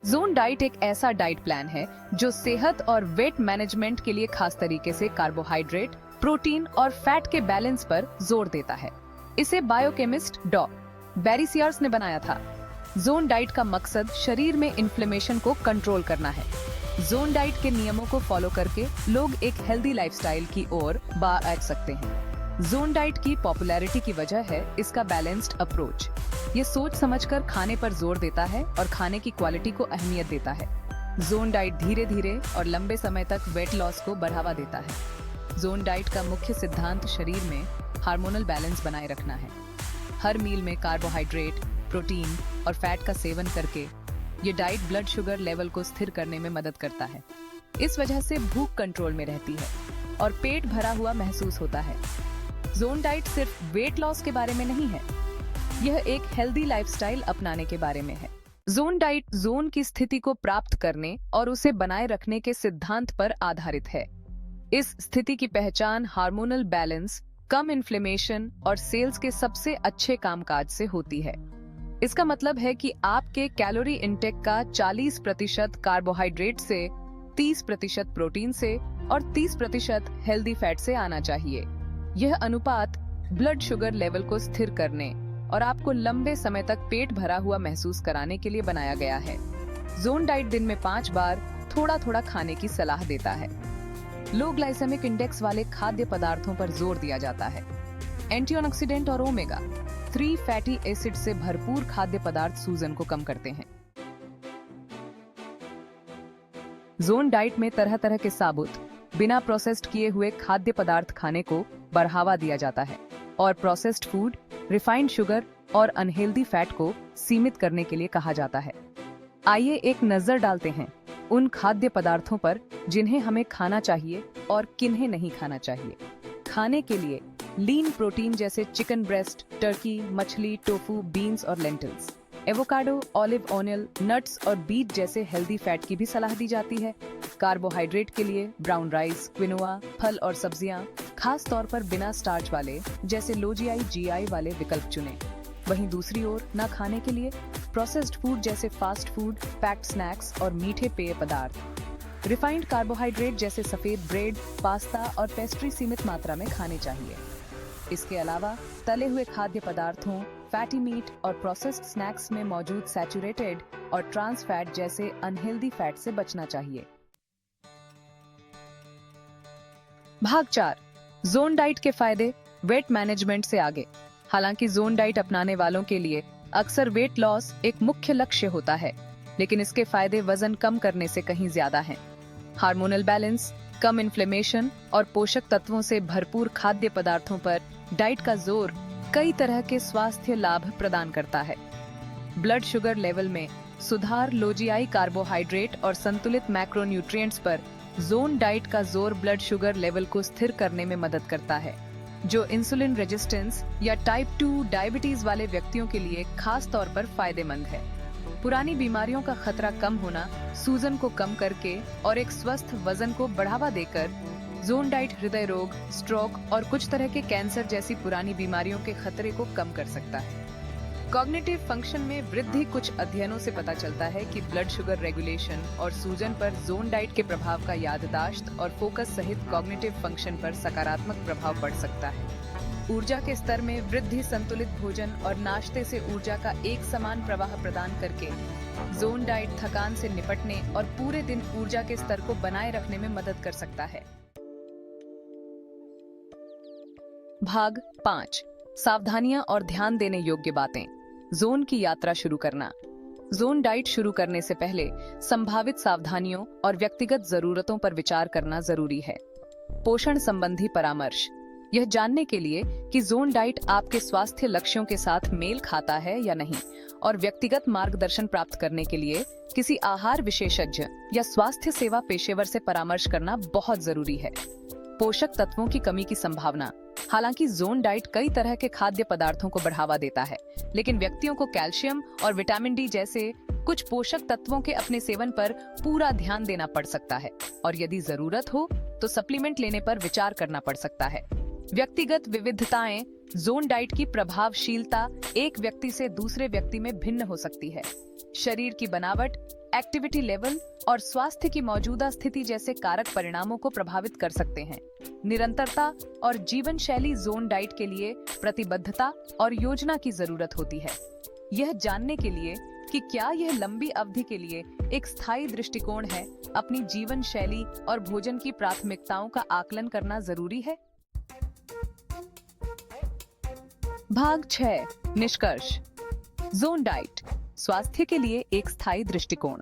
Zone diet एक ऐसा diet plan है जो सेहत और वेट मैनेजमेंट के लिए खास तरीके से कार्बोहाइड्रेट, प्रोटीन और फैट के बैलेंस पर जोर देता है। इसे बायोकेमिस्ट डॉ. बैरी सीयर्स ने बनाया था। जोन डाइट का मकसद शरीर में इन्फ्लेमेशन को कंट्रोल करना है। जोन डाइट के नियमों को फॉलो करके लोग एक हेल्दी लाइफस्टाइल की ओर बढ़ सकते हैं। जोन डाइट की पॉपुलैरिटी की वजह है इसका बैलेंस्ड अप्रोच। ये सोच समझकर खाने पर जोर देता है और खाने की क्वालिटी को अहमियत देता है। जोन डाइट धीरे धीरे और लंबे समय तक वेट लॉस को बढ़ावा देता है। जोन डाइट का मुख्य सिद्धांत शरीर में हार्मोनल बैलेंस बनाए रखना है। हर मील में कार्बोहाइड्रेट, प्रोटीन और फैट का सेवन करके ये डाइट ब्लड शुगर लेवल को स्थिर करने में मदद करता है। इस वजह से भूख कंट्रोल में रहती है और पेट भरा हुआ महसूस होता है। जोन डाइट सिर्फ वेट लॉस के बारे में नहीं है, यह एक हेल्दी लाइफस्टाइल अपनाने के बारे में है। जोन डाइट जोन की स्थिति को प्राप्त करने और उसे बनाए रखने के सिद्धांत पर आधारित है। इस स्थिति की पहचान हार्मोनल बैलेंस, कम इन्फ्लेमेशन और सेल्स के सबसे अच्छे कामकाज से होती है। इसका मतलब है कि आपके कैलोरी इंटेक का 40% कार्बोहाइड्रेट से, 30% प्रोटीन से और 30% हेल्दी फैट से आना चाहिए। यह अनुपात ब्लड शुगर लेवल को स्थिर करने और आपको लंबे समय तक पेट भरा हुआ महसूस कराने के लिए बनाया गया है। जोन डाइट दिन में 5 बार थोड़ा थोड़ा खाने की सलाह देता है। लो ग्लाइसेमिक इंडेक्स वाले खाद्य पदार्थों पर जोर दिया जाता है। एंटीऑक्सीडेंट और ओमेगा 3 फैटी एसिड से भरपूर खाद्य पदार्थ सूजन को कम करते हैं। जोन डाइट में तरह तरह के साबुत, बिना प्रोसेस्ड किए हुए खाद्य पदार्थ खाने को बढ़ावा दिया जाता है और प्रोसेस्ड फूड, रिफाइंड शुगर और अनहेल्दी फैट को सीमित करने के लिए कहा जाता है। आइए एक नजर डालते हैं उन खाद्य पदार्थों पर जिन्हें हमें खाना चाहिए और किन्हें नहीं खाना चाहिए। खाने के लिए लीन प्रोटीन जैसे चिकन ब्रेस्ट, टर्की, मछली, टोफू, बीन्स और lentils, avocado, olive oil, nuts और बीट जैसे हेल्दी फैट की भी सलाह दी जाती है। कार्बोहाइड्रेट के लिए ब्राउन राइस, क्विनोआ, फल और सब्जियां, खास तौर पर बिना स्टार्च वाले जैसे लो जीआई वाले विकल्प चुनें। वहीं दूसरी ओर न खाने के लिए प्रोसेस्ड फूड जैसे फास्ट फूड, पैक्ड स्नैक्स और मीठे पेय पदार्थ। रिफाइंड कार्बोहाइड्रेट जैसे सफेद ब्रेड, पास्ता और पेस्ट्री सीमित मात्रा में खाने चाहिए। इसके अलावा तले हुए खाद्य पदार्थों, फैटी मीट और प्रोसेस्ड स्नैक्स में मौजूद सैचुरेटेड और ट्रांस फैट जैसे अनहेल्दी फैट से बचना चाहिए। भाग 4, जोन डाइट के फायदे वेट मैनेजमेंट से आगे। हालांकि जोन डाइट अपनाने वालों के लिए अक्सर वेट लॉस एक मुख्य लक्ष्य होता है, लेकिन इसके फायदे वजन कम करने से कहीं ज्यादा हैं। हार्मोनल बैलेंस, कम इन्फ्लेमेशन और पोषक तत्वों से भरपूर खाद्य पदार्थों पर डाइट का जोर कई तरह के स्वास्थ्य लाभ प्रदान करता है। ब्लड शुगर लेवल में सुधार, लो जीआई कार्बोहाइड्रेट और संतुलित मैक्रोन्यूट्रिएंट्स पर जोन डाइट का जोर ब्लड शुगर लेवल को स्थिर करने में मदद करता है, जो इंसुलिन रेजिस्टेंस या टाइप 2 डायबिटीज वाले व्यक्तियों के लिए खास तौर पर फायदेमंद है। पुरानी बीमारियों का खतरा कम होना, सूजन को कम करके और एक स्वस्थ वजन को बढ़ावा देकर जोन डाइट हृदय रोग, स्ट्रोक और कुछ तरह के कैंसर जैसी पुरानी बीमारियों के खतरे को कम कर सकता है। कॉग्निटिव फंक्शन में वृद्धि। कुछ अध्ययनों से पता चलता है कि ब्लड शुगर रेगुलेशन और सूजन पर जोन डाइट के प्रभाव का याददाश्त और फोकस सहित कॉग्निटिव फंक्शन पर सकारात्मक प्रभाव पड़ सकता है। ऊर्जा के स्तर में वृद्धि। संतुलित भोजन और नाश्ते से ऊर्जा का एक समान प्रवाह प्रदान करके जोन डाइट थकान से निपटने और पूरे दिन ऊर्जा के स्तर को बनाए रखने में मदद कर सकता है। भाग 5, सावधानियां और ध्यान देने योग्य बातें। जोन की यात्रा शुरू करना। जोन डाइट शुरू करने से पहले संभावित सावधानियों और व्यक्तिगत जरूरतों पर विचार करना जरूरी है। पोषण संबंधी परामर्श। यह जानने के लिए कि जोन डाइट आपके स्वास्थ्य लक्ष्यों के साथ मेल खाता है या नहीं और व्यक्तिगत मार्गदर्शन प्राप्त करने के लिए किसी आहार विशेषज्ञ या स्वास्थ्य सेवा पेशेवर से परामर्श करना बहुत जरूरी है। पोषक तत्वों की कमी की संभावना। हालांकि जोन डाइट कई तरह के खाद्य पदार्थों को बढ़ावा देता है, लेकिन व्यक्तियों को कैल्शियम और विटामिन डी जैसे कुछ पोषक तत्वों के अपने सेवन पर पूरा ध्यान देना पड़ सकता है और यदि जरूरत हो तो सप्लीमेंट लेने पर विचार करना पड़ सकता है। व्यक्तिगत विविधताएं। जोन डाइट की प्रभावशीलता एक व्यक्ति से दूसरे व्यक्ति में भिन्न हो सकती है। शरीर की बनावट, एक्टिविटी लेवल और स्वास्थ्य की मौजूदा स्थिति जैसे कारक परिणामों को प्रभावित कर सकते हैं। निरंतरता और जीवन शैली जोन डाइट के लिए प्रतिबद्धता और योजना की जरूरत होती है। यह जानने के लिए कि क्या यह लंबी अवधि के लिए एक स्थायी दृष्टिकोण है, अपनी जीवन शैली और भोजन की प्राथमिकताओं का आकलन करना जरूरी है। भाग 6 निष्कर्ष। जोन डाइट स्वास्थ्य के लिए एक स्थायी दृष्टिकोण।